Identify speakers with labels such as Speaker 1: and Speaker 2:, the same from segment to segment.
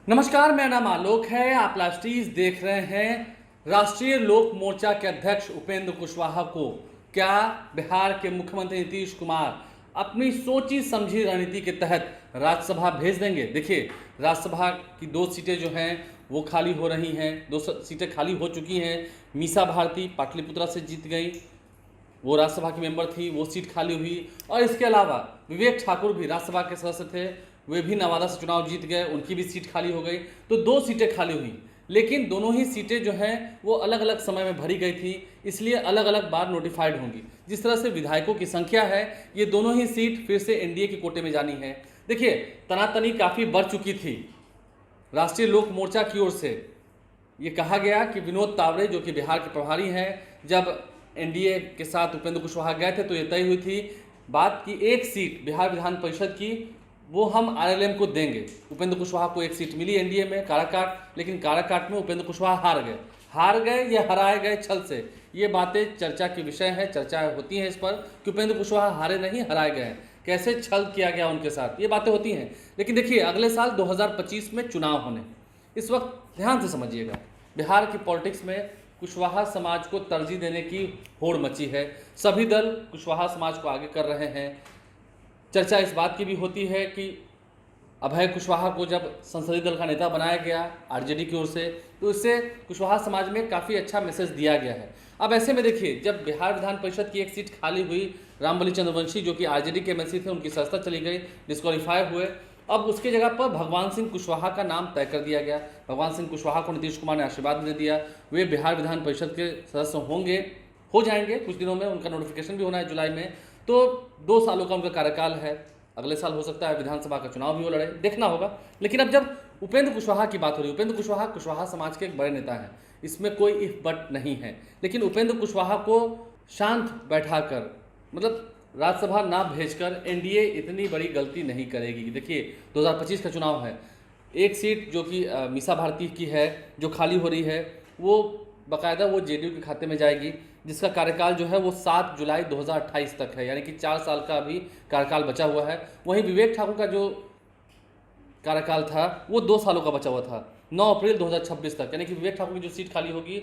Speaker 1: नमस्कार, मेरा नाम आलोक है। आप लास्टीज देख रहे हैं। राष्ट्रीय लोक मोर्चा के अध्यक्ष उपेंद्र कुशवाहा को क्या बिहार के मुख्यमंत्री नीतीश कुमार अपनी सोची समझी रणनीति के तहत राज्यसभा भेज देंगे? देखिए, राज्यसभा की 2 सीटें जो हैं वो खाली हो रही हैं। 2 सीटें खाली हो चुकी हैं। मीसा भारती पाटलिपुत्रा से जीत गई, वो राज्यसभा की मेंबर थी, वो सीट खाली हुई। और इसके अलावा विवेक ठाकुर भी राज्यसभा के सदस्य थे, वे भी नवादा से चुनाव जीत गए, उनकी भी सीट खाली हो गई। तो 2 सीटें खाली हुई, लेकिन दोनों ही सीटें जो हैं वो अलग अलग समय में भरी गई थी, इसलिए अलग अलग बार नोटिफाइड होंगी। जिस तरह से विधायकों की संख्या है, ये दोनों ही सीट फिर से एनडीए के कोटे में जानी है। देखिए, तनातनी काफ़ी बढ़ चुकी थी राष्ट्रीय लोक मोर्चा की ओर से। ये कहा गया कि विनोद तावड़े जो कि बिहार के प्रभारी हैं, जब एनडीए के साथ उपेंद्र कुशवाहा गए थे तो ये तय हुई थी बात की 1 सीट बिहार विधान परिषद की वो हम आरएलएम को देंगे। उपेंद्र कुशवाहा को 1 सीट मिली एनडीए में काराकाट, लेकिन काराकाट में उपेंद्र कुशवाहा हार गए या हराए गए छल से। ये बातें चर्चा के विषय है, चर्चा होती हैं इस पर कि उपेंद्र कुशवाहा हारे नहीं, हराए गए हैं, कैसे छल किया गया उनके साथ, ये बातें होती हैं। लेकिन देखिए, अगले साल 2025 में चुनाव होने, इस वक्त ध्यान से समझिएगा, बिहार की पॉलिटिक्स में कुशवाहा समाज को तरजीह देने की होड़ मची है। सभी दल कुशवाहा समाज को आगे कर रहे हैं। चर्चा इस बात की भी होती है कि अभय कुशवाहा को जब संसदीय दल का नेता बनाया गया आरजेडी की ओर से, तो इससे कुशवाहा समाज में काफ़ी अच्छा मैसेज दिया गया है। अब ऐसे में देखिए, जब बिहार विधान परिषद की 1 सीट खाली हुई, रामबली चंद्रवंशी जो कि आरजेडी के एमएलसी थे, उनकी सदस्यता चली गई, डिस्क्वालीफाई हुए। अब उसके जगह पर भगवान सिंह कुशवाहा का नाम तय कर दिया गया। भगवान सिंह कुशवाहा को नीतीश कुमार ने आशीर्वाद दे दिया, वे बिहार विधान परिषद के सदस्य हो जाएंगे कुछ दिनों में। उनका नोटिफिकेशन भी होना है जुलाई में। तो 2 सालों का उनका कार्यकाल है। अगले साल हो सकता है विधानसभा का चुनाव भी वो लड़े, देखना होगा। लेकिन अब जब उपेंद्र कुशवाहा की बात हो रही है, उपेंद्र कुशवाहा समाज के एक बड़े नेता हैं, इसमें कोई इफ बट नहीं है। लेकिन उपेंद्र कुशवाहा को शांत बैठाकर, मतलब राज्यसभा ना भेजकर एनडीए इतनी बड़ी गलती नहीं करेगी। देखिए, 2025 का चुनाव है, 1 सीट जो कि मीसा भारती की है जो खाली हो रही है, वो बाकायदा वो जेडीयू के खाते में जाएगी, जिसका कार्यकाल जो है वो 7 जुलाई 2028 तक है, यानी कि 4 साल का अभी कार्यकाल बचा हुआ है। वहीं विवेक ठाकुर का जो कार्यकाल था वो 2 सालों का बचा हुआ था, 9 अप्रैल 2026 तक, यानी कि विवेक ठाकुर की जो सीट खाली होगी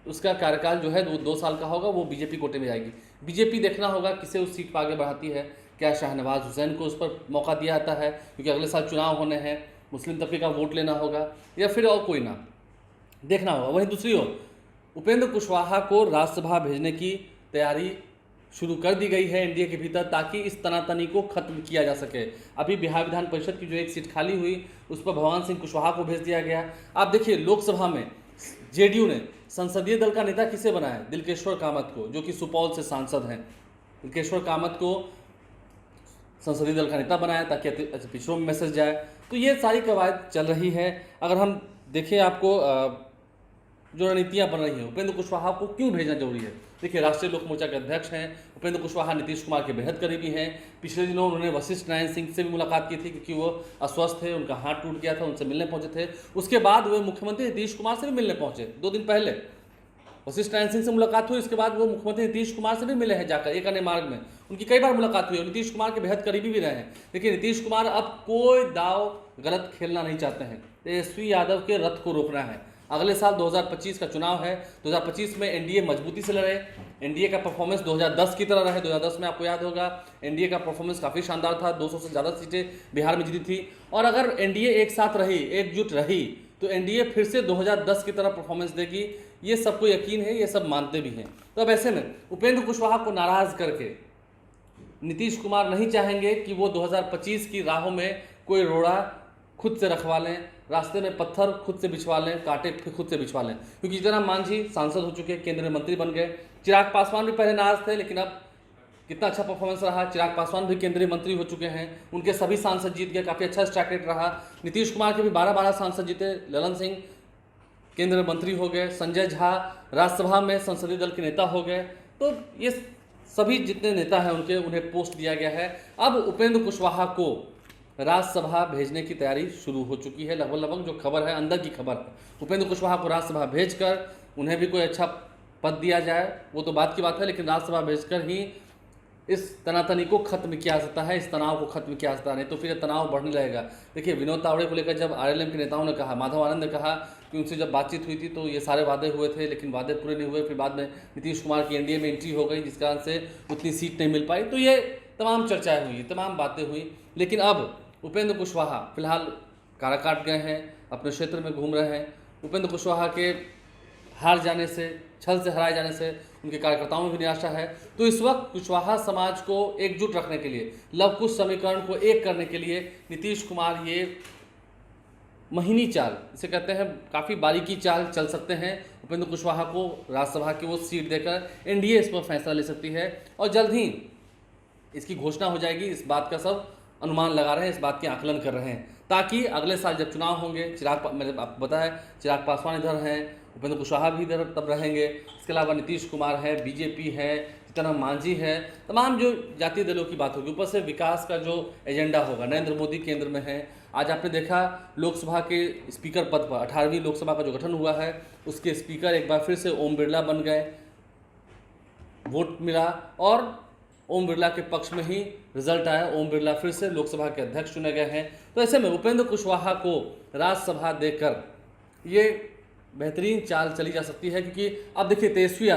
Speaker 1: उसका कार्यकाल जो है वो 2 साल का होगा, वो बीजेपी कोटे में जाएगी। बीजेपी देखना होगा किसे उस सीट पर आगे बढ़ाती है। क्या शाहनवाज हुसैन को उस पर मौका दिया जाता है क्योंकि अगले साल चुनाव होने हैं, मुस्लिम तबके का वोट लेना होगा, या फिर और कोई नाम देखना होगा। वहीं दूसरी ओर उपेंद्र कुशवाहा को राज्यसभा भेजने की तैयारी शुरू कर दी गई है एनडीए के भीतर, ताकि इस तनातनी को खत्म किया जा सके। अभी बिहार विधान परिषद की जो 1 सीट खाली हुई उस पर भगवान सिंह कुशवाहा को भेज दिया गया। आप देखिए, लोकसभा में जेडीयू ने संसदीय दल का नेता किसे बनाया? दिलकेश्वर कामत को, जो कि सुपौल से सांसद हैं। दिलकेश्वर कामत को संसदीय दल का नेता बनाया ताकि पिछड़ों में मैसेज जाए। तो ये सारी कवायद चल रही है। अगर हम देखें, आपको जो रणनीतियाँ बन रही हैं, उपेंद्र कुशवाहा को क्यों भेजना जरूरी है? देखिए, राष्ट्रीय लोक मोर्चा के अध्यक्ष हैं उपेंद्र कुशवाहा, नीतीश कुमार के बेहद करीबी हैं। पिछले दिनों उन्होंने वशिष्ठ नारायण सिंह से भी मुलाकात की थी क्योंकि वो अस्वस्थ थे, उनका हाथ टूट गया था, उनसे मिलने पहुंचे थे। उसके बाद वे मुख्यमंत्री नीतीश कुमार से भी मिलने पहुंचे। 2 दिन पहले वशिष्ठ नारायण सिंह से मुलाकात हुई, इसके बाद वो मुख्यमंत्री नीतीश कुमार से भी मिले हैं जाकर, एक अन्य मार्ग में उनकी कई बार मुलाकात हुई और नीतीश कुमार के बेहद करीबी भी रहे हैं। लेकिन नीतीश कुमार अब कोई दाव गलत खेलना नहीं चाहते हैं। तेजस्वी यादव के रथ को रोकना है। अगले साल 2025 का चुनाव है। 2025 में एनडीए मजबूती से लड़े, एनडीए का परफॉर्मेंस 2010 की तरह रहे। 2010 में आपको याद होगा एनडीए का परफॉर्मेंस काफ़ी शानदार था, 200 से ज़्यादा सीटें बिहार में जीती थी। और अगर एनडीए एक साथ रही, एकजुट रही, तो एनडीए फिर से 2010 की तरह परफॉर्मेंस देगी। ये सबको यकीन है, ये सब मानते भी हैं। तो अब ऐसे में उपेंद्र कुशवाहा को नाराज़ करके नीतीश कुमार नहीं चाहेंगे कि वो 2025 की राहों में कोई रोड़ा खुद से रखवा लें, रास्ते में पत्थर खुद से बिछवा लें, कांटे खुद से बिछवा लें। क्योंकि जीतनराम मांझी सांसद हो चुके, केंद्रीय मंत्री बन गए। चिराग पासवान भी पहले नाराज थे, लेकिन अब कितना अच्छा परफॉर्मेंस रहा। चिराग पासवान भी केंद्रीय मंत्री हो चुके हैं, उनके सभी सांसद जीत गए, काफ़ी अच्छा स्ट्रैक रेट रहा। नीतीश कुमार के भी 12 सांसद जीते। ललन सिंह केंद्रीय मंत्री हो गए, संजय झा राज्यसभा में संसदीय दल के नेता हो गए। तो ये सभी जितने नेता हैं उन्हें पोस्ट दिया गया है। अब उपेंद्र कुशवाहा को राज्यसभा भेजने की तैयारी शुरू हो चुकी है। लगभग जो खबर है, अंदर की खबर है, उपेंद्र कुशवाहा को राज्यसभा भेजकर उन्हें भी कोई अच्छा पद दिया जाए, वो तो बात की बात है, लेकिन राज्यसभा भेजकर ही इस तनातनी को खत्म किया जा सकता है, इस तनाव को खत्म किया जा सकता है, नहीं तो फिर तनाव बढ़ने लगेगा। देखिए विनोद तावड़े को लेकर जब आरएलएम के नेताओं ने कहा, माधव आनंद ने कहा कि उनसे जब बातचीत हुई थी तो ये सारे वादे हुए थे, लेकिन वादे पूरे नहीं हुए। फिर बाद में नीतीश कुमार की एनडीए में एंट्री हो गई, जिस कारण से उतनी सीट नहीं मिल पाई। तो ये तमाम चर्चाएँ हुई, तमाम बातें हुई, लेकिन अब उपेंद्र कुशवाहा फिलहाल काराकाट गए हैं, अपने क्षेत्र में घूम रहे हैं। उपेंद्र कुशवाहा के हार जाने से, छल से हराए जाने से उनके कार्यकर्ताओं में भी निराशा है। तो इस वक्त कुशवाहा समाज को एकजुट रखने के लिए, लव कुश समीकरण को एक करने के लिए नीतीश कुमार ये महीनी चाल, इसे कहते हैं काफ़ी बारीकी चाल चल सकते हैं। उपेंद्र कुशवाहा को राज्यसभा की वो सीट देकर एनडीए इस पर फैसला ले सकती है और जल्द ही इसकी घोषणा हो जाएगी। इस बात का सब अनुमान लगा रहे हैं, इस बात के आकलन कर रहे हैं, ताकि अगले साल जब चुनाव होंगे, मैंने आपको बताया चिराग पासवान इधर हैं, उपेंद्र कुशवाहा भी इधर तब रहेंगे, इसके अलावा नीतीश कुमार है, बीजेपी है, जीतन मांझी है, तमाम जो जातीय दलों की बात होगी, ऊपर से विकास का जो एजेंडा होगा, नरेंद्र मोदी केंद्र में है। आज आपने देखा लोकसभा के स्पीकर पद पर 18वीं लोकसभा का जो गठन हुआ है, उसके स्पीकर एक बार फिर से ओम बिरला बन गए, वोट मिला और ओम बिरला के पक्ष में ही रिजल्ट आया। ओम बिरला फिर से लोकसभा के अध्यक्ष चुने गए हैं। तो ऐसे में उपेंद्र कुशवाहा को राज्यसभा देकर ये बेहतरीन चाल चली जा सकती है, क्योंकि अब देखिए तेजस्वी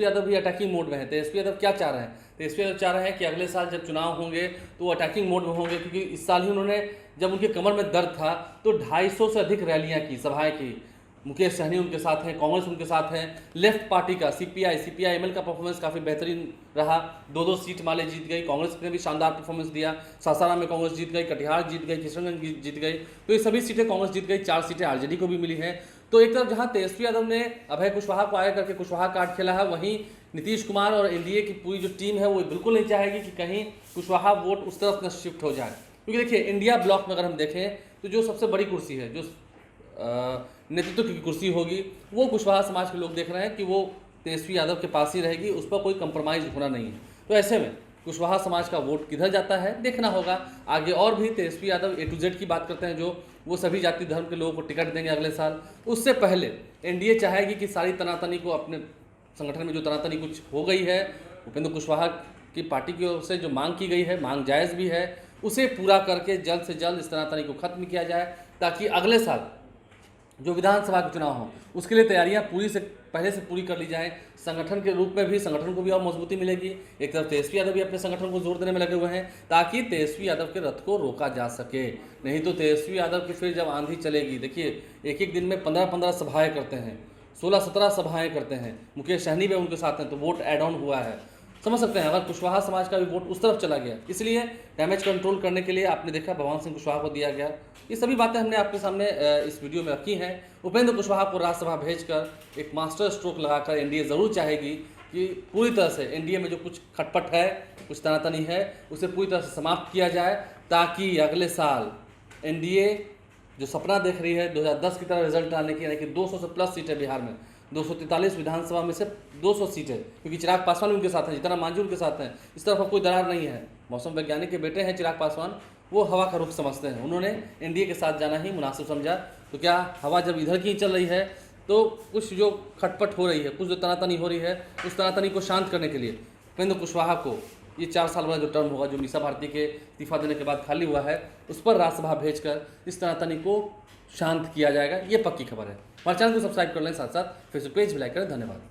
Speaker 1: यादव भी अटैकिंग मोड में है। तेजस्वी यादव क्या चाह रहे हैं? तेजस्वी यादव चाह रहे हैं कि अगले साल जब चुनाव होंगे तो वो अटैकिंग मोड में होंगे, क्योंकि इस साल ही उन्होंने, जब उनके कमर में दर्द था तो 250 से अधिक रैलियाँ की, सभाएँ की। मुकेश सहनी उनके साथ हैं, कांग्रेस उनके साथ हैं, लेफ्ट पार्टी का सीपीआईएमएल का परफॉर्मेंस काफ़ी बेहतरीन रहा। 2-2 सीट माले जीत गई, कांग्रेस ने भी शानदार परफॉर्मेंस दिया। सासाराम में कांग्रेस जीत गई, कटिहार जीत गई, किशनगंज जीत गई, तो ये सभी सीटें कांग्रेस जीत गई। 4 सीटें आरजेडी को भी मिली हैं। तो एक तरफ जहां तेजस्वी यादव ने अभय कुशवाहा को आगे करके कुशवाहा कार्ड खेला है, वहीं नीतीश कुमार और एनडीए की पूरी जो टीम है वो बिल्कुल नहीं चाहेगी कि कहीं कुशवाहा वोट उस तरफ न शिफ्ट हो जाए। क्योंकि देखिए इंडिया ब्लॉक में अगर हम देखें तो जो सबसे बड़ी कुर्सी है, जो नेतृत्व की कुर्सी होगी, वो कुशवाहा समाज के लोग देख रहे हैं कि वो तेजस्वी यादव के पास ही रहेगी, उस पर कोई कंप्रोमाइज़ होना नहीं है। तो ऐसे में कुशवाहा समाज का वोट किधर जाता है देखना होगा। आगे और भी Tejashwi Yadav A to Z की बात करते हैं, जो वो सभी जाति धर्म के लोगों को टिकट देंगे अगले साल। उससे पहले एनडीए चाहेगी कि सारी तनातनी को, अपने संगठन में जो तनातनी कुछ हो गई है, उपेंद्र कुशवाहा की पार्टी की ओर से जो मांग की गई है, मांग जायज़ भी है, उसे पूरा करके जल्द से जल्द इस तनातनी को खत्म किया जाए, ताकि अगले साल जो विधानसभा के चुनाव हों उसके लिए तैयारियां पहले से पूरी कर ली जाएं। संगठन के रूप में भी संगठन को भी और मजबूती मिलेगी। एक तरफ तेजस्वी यादव भी अपने संगठन को जोर देने में लगे हुए हैं, ताकि तेजस्वी यादव के रथ को रोका जा सके। नहीं तो तेजस्वी यादव की फिर जब आंधी चलेगी, देखिए एक दिन में 15-15 सभाएँ करते हैं, 16-17 सभाएँ करते हैं। मुकेश सहनी भी उनके साथ हैं, तो वोट एड ऑन हुआ है। समझ सकते हैं अगर कुशवाहा समाज का भी वोट उस तरफ चला गया। इसलिए डैमेज कंट्रोल करने के लिए आपने देखा भगवान सिंह कुशवाहा को दिया गया। ये सभी बातें हमने आपके सामने इस वीडियो में रखी हैं। उपेंद्र कुशवाहा को राज्यसभा भेजकर एक मास्टर स्ट्रोक लगाकर एनडीए ज़रूर चाहेगी कि पूरी तरह से एनडीए में जो कुछ खटपट है, कुछ तनातनी है, उसे पूरी तरह से समाप्त किया जाए, ताकि अगले साल एनडीए जो सपना देख रही है 2010 की तरह रिजल्ट आने की, यानी कि 200 से प्लस सीटें बिहार में, 243 विधानसभा में से 200 सीटें, क्योंकि चिराग पासवान उनके साथ हैं, जीतन मांझी उनके साथ हैं, इस तरफ अब कोई दरार नहीं है। मौसम वैज्ञानिक के बेटे हैं चिराग पासवान, वो हवा का रुख समझते हैं, उन्होंने एनडीए के साथ जाना ही मुनासिब समझा। तो क्या हवा जब इधर की चल रही है, तो कुछ जो खटपट हो रही है, कुछ जो तनातनी हो रही है, उस तनातनी को शांत करने के लिए उपेंद्र कुशवाहा को ये 4 साल वाला जो टर्म होगा, जो मीसा भारती के इस्तीफा देने के बाद खाली हुआ है, उस पर राज्यसभा भेजकर इस तनातनी को शांत किया जाएगा। ये पक्की खबर है। हमारे चैनल को सब्सक्राइब कर लें, साथ साथ फेसबुक पेज भी लाइक करें। धन्यवाद।